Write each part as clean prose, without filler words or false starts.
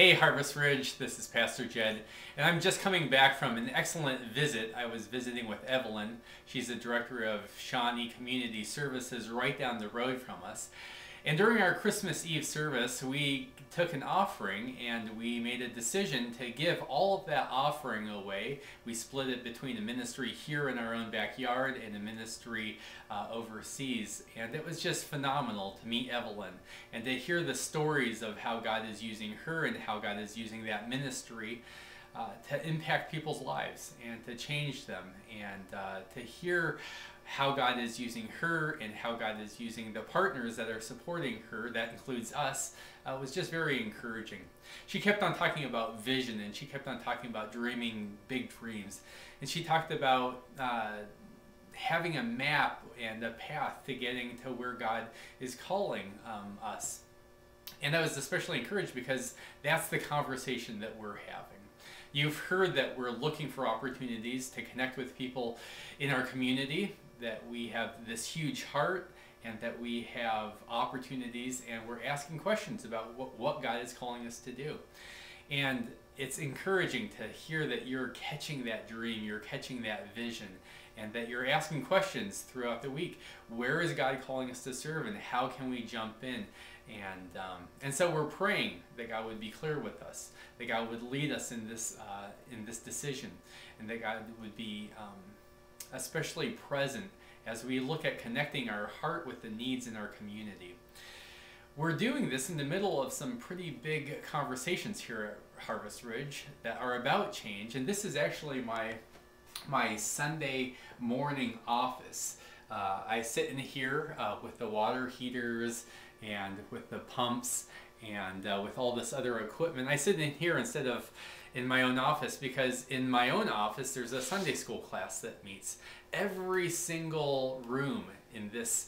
Hey Harvest Ridge, this is Pastor Jed, and I'm just coming back from an excellent visit. I was visiting with Evelyn. She's the director of Shawnee Community Services right down the road from us. And during our Christmas Eve service, we took an offering and we made a decision to give all of that offering away. We split it between a ministry here in our own backyard and a ministry overseas. And it was just phenomenal to meet Evelyn and to hear the stories of how God is using her and how God is using that ministry to impact people's lives and to change them, and to hear how God is using her and how God is using the partners that are supporting her, that includes us, was just very encouraging. She kept on talking about vision, and she kept on talking about dreaming big dreams, and she talked about having a map and a path to getting to where God is calling us. And I was especially encouraged because that's the conversation that we're having. You've heard that we're looking for opportunities to connect with people in our community, that we have this huge heart, and that we have opportunities, and we're asking questions about what God is calling us to do. And it's encouraging to hear that you're catching that dream, you're catching that vision, and that you're asking questions throughout the week. Where is God calling us to serve, and how can we jump in? And so we're praying that God would be clear with us, that God would lead us in this decision, and that God would be especially present as we look at connecting our heart with the needs in our community. We're doing this in the middle of some pretty big conversations here at Harvest Ridge that are about change, and this is actually my Sunday morning office. I sit in here with the water heaters and with the pumps and with all this other equipment. I sit in here instead of in my own office because in my own office there's a Sunday school class that meets. Every single room in this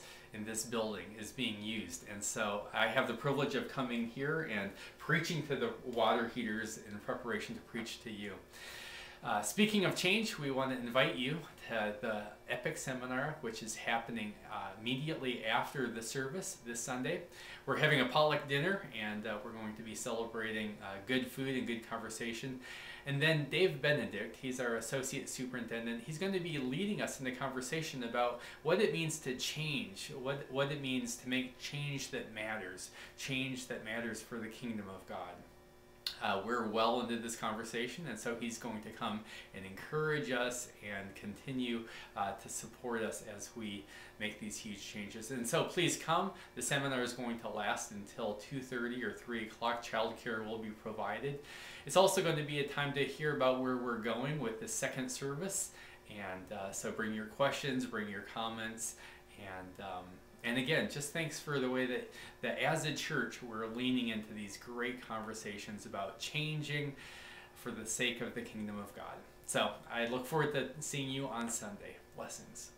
building is being used, and so I have the privilege of coming here and preaching to the water heaters in preparation to preach to you. Speaking of change, we want to invite you to the Epic Seminar, which is happening immediately after the service this Sunday. We're having a potluck dinner, and we're going to be celebrating good food and good conversation. And then Dave Benedict, he's our Associate Superintendent, he's going to be leading us in a conversation about what it means to change, what it means to make change that matters for the kingdom of God. We're well into this conversation, and so he's going to come and encourage us and continue to support us as we make these huge changes. And so please come. The seminar is going to last until 2:30 or 3 o'clock. Childcare will be provided. It's also going to be a time to hear about where we're going with the second service, and so bring your questions, bring your comments, and again, just thanks for the way that as a church we're leaning into these great conversations about changing for the sake of the kingdom of God. So I look forward to seeing you on Sunday. Blessings.